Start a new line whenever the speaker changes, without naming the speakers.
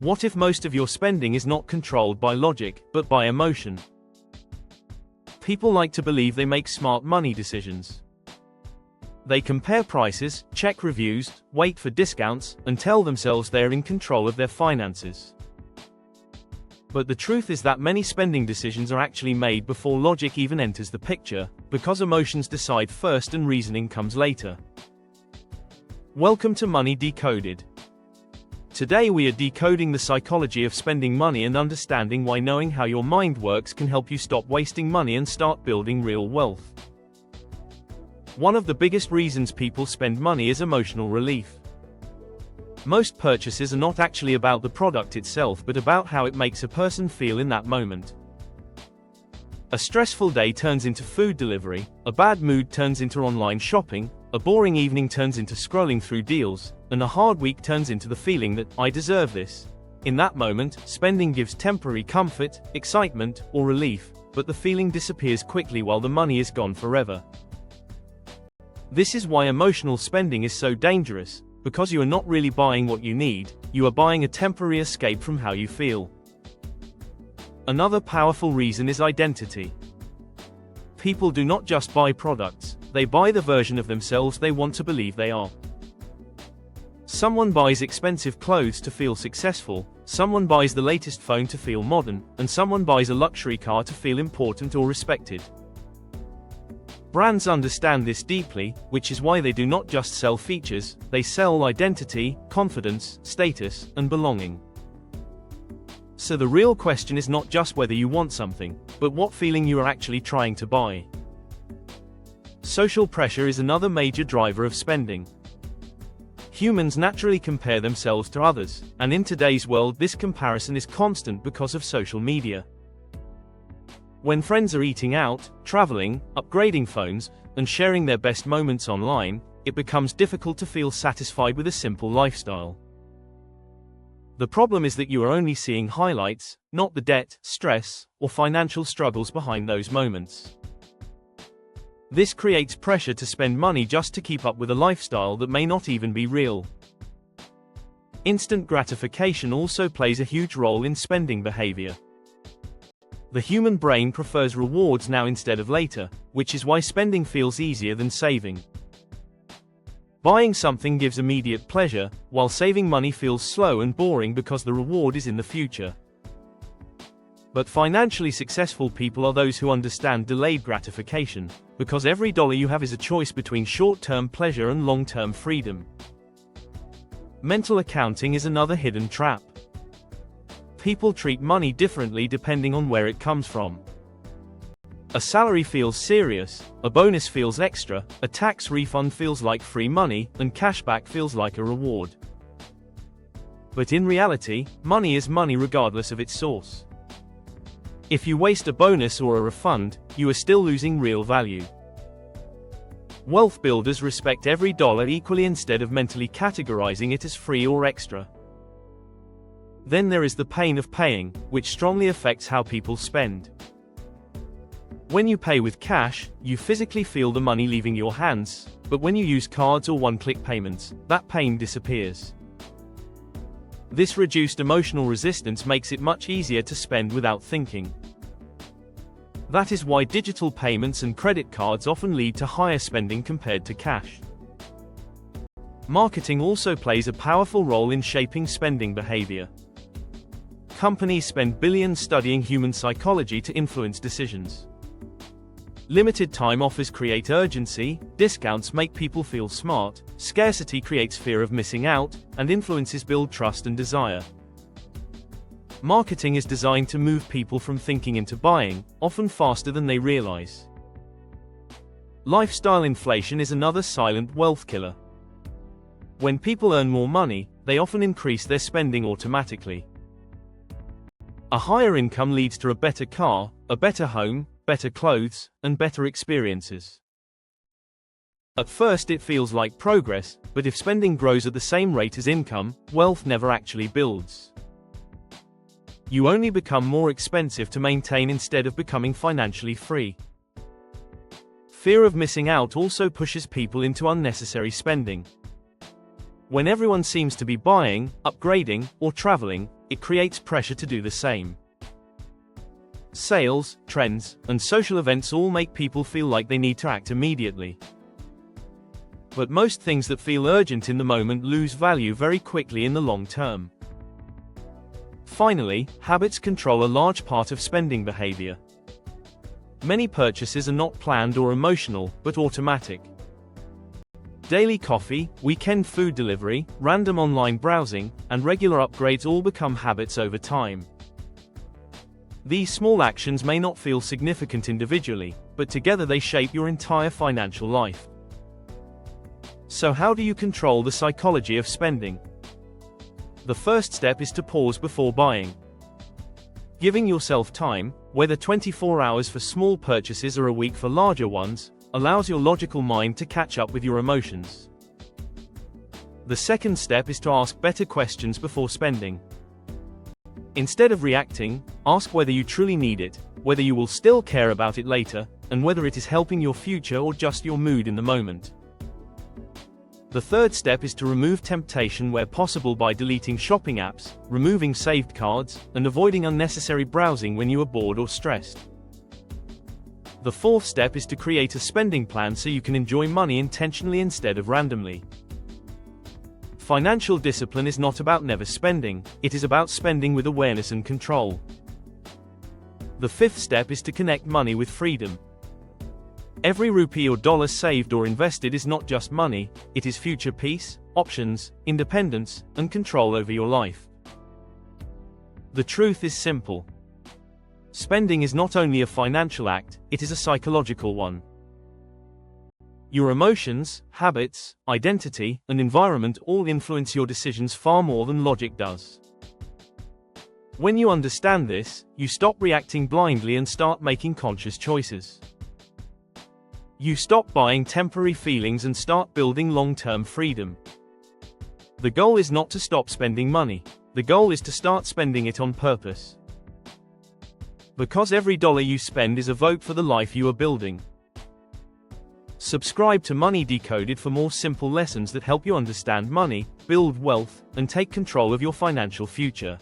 What if most of your spending is not controlled by logic, but by emotion? People like to believe they make smart money decisions. They compare prices, check reviews, wait for discounts, and tell themselves they are in control of their finances. But the truth is that many spending decisions are actually made before logic even enters the picture, because emotions decide first and reasoning comes later. Welcome to Money Decoded. Today we are decoding the psychology of spending money and understanding why knowing how your mind works can help you stop wasting money and start building real wealth. One of the biggest reasons people spend money is emotional relief. Most purchases are not actually about the product itself but about how it makes a person feel in that moment. A stressful day turns into food delivery, a bad mood turns into online shopping, a boring evening turns into scrolling through deals, and a hard week turns into the feeling that, I deserve this. In that moment, spending gives temporary comfort, excitement, or relief, but the feeling disappears quickly while the money is gone forever. This is why emotional spending is so dangerous, because you are not really buying what you need, you are buying a temporary escape from how you feel. Another powerful reason is identity. People do not just buy products, they buy the version of themselves they want to believe they are. Someone buys expensive clothes to feel successful, someone buys the latest phone to feel modern, and someone buys a luxury car to feel important or respected. Brands understand this deeply, which is why they do not just sell features, they sell identity, confidence, status, and belonging. So the real question is not just whether you want something, but what feeling you are actually trying to buy. Social pressure is another major driver of spending. Humans naturally compare themselves to others, and in today's world this comparison is constant because of social media. When friends are eating out, traveling, upgrading phones, and sharing their best moments online, it becomes difficult to feel satisfied with a simple lifestyle. The problem is that you are only seeing highlights, not the debt, stress, or financial struggles behind those moments. This creates pressure to spend money just to keep up with a lifestyle that may not even be real. Instant gratification also plays a huge role in spending behavior. The human brain prefers rewards now instead of later, which is why spending feels easier than saving. Buying something gives immediate pleasure, while saving money feels slow and boring because the reward is in the future. But financially successful people are those who understand delayed gratification, because every dollar you have is a choice between short-term pleasure and long-term freedom. Mental accounting is another hidden trap. People treat money differently depending on where it comes from. A salary feels serious, a bonus feels extra, a tax refund feels like free money, and cashback feels like a reward. But in reality, money is money regardless of its source. If you waste a bonus or a refund, you are still losing real value. Wealth builders respect every dollar equally instead of mentally categorizing it as free or extra. Then there is the pain of paying, which strongly affects how people spend. When you pay with cash, you physically feel the money leaving your hands, but when you use cards or one-click payments, that pain disappears. This reduced emotional resistance makes it much easier to spend without thinking. That is why digital payments and credit cards often lead to higher spending compared to cash. Marketing also plays a powerful role in shaping spending behavior. Companies spend billions studying human psychology to influence decisions. Limited time offers create urgency, discounts make people feel smart, scarcity creates fear of missing out, and influences build trust and desire. Marketing is designed to move people from thinking into buying, often faster than they realize. Lifestyle inflation is another silent wealth killer. When people earn more money, they often increase their spending automatically. A higher income leads to a better car, a better home, better clothes, and better experiences. At first it feels like progress, but if spending grows at the same rate as income, wealth never actually builds. You only become more expensive to maintain instead of becoming financially free. Fear of missing out also pushes people into unnecessary spending. When everyone seems to be buying, upgrading, or traveling, it creates pressure to do the same. Sales, trends, and social events all make people feel like they need to act immediately. But most things that feel urgent in the moment lose value very quickly in the long term. Finally, habits control a large part of spending behavior. Many purchases are not planned or emotional, but automatic. Daily coffee, weekend food delivery, random online browsing, and regular upgrades all become habits over time. These small actions may not feel significant individually, but together they shape your entire financial life. So how do you control the psychology of spending? The first step is to pause before buying. Giving yourself time, whether 24 hours for small purchases or a week for larger ones, allows your logical mind to catch up with your emotions. The second step is to ask better questions before spending. Instead of reacting, ask whether you truly need it, whether you will still care about it later, and whether it is helping your future or just your mood in the moment. The third step is to remove temptation where possible by deleting shopping apps, removing saved cards, and avoiding unnecessary browsing when you are bored or stressed. The fourth step is to create a spending plan so you can enjoy money intentionally instead of randomly. Financial discipline is not about never spending, it is about spending with awareness and control. The fifth step is to connect money with freedom. Every rupee or dollar saved or invested is not just money, it is future peace, options, independence, and control over your life. The truth is simple. Spending is not only a financial act, it is a psychological one. Your emotions, habits, identity, and environment all influence your decisions far more than logic does. When you understand this, you stop reacting blindly and start making conscious choices. You stop buying temporary feelings and start building long-term freedom. The goal is not to stop spending money. The goal is to start spending it on purpose. Because every dollar you spend is a vote for the life you are building. Subscribe to Money Decoded for more simple lessons that help you understand money, build wealth, and take control of your financial future.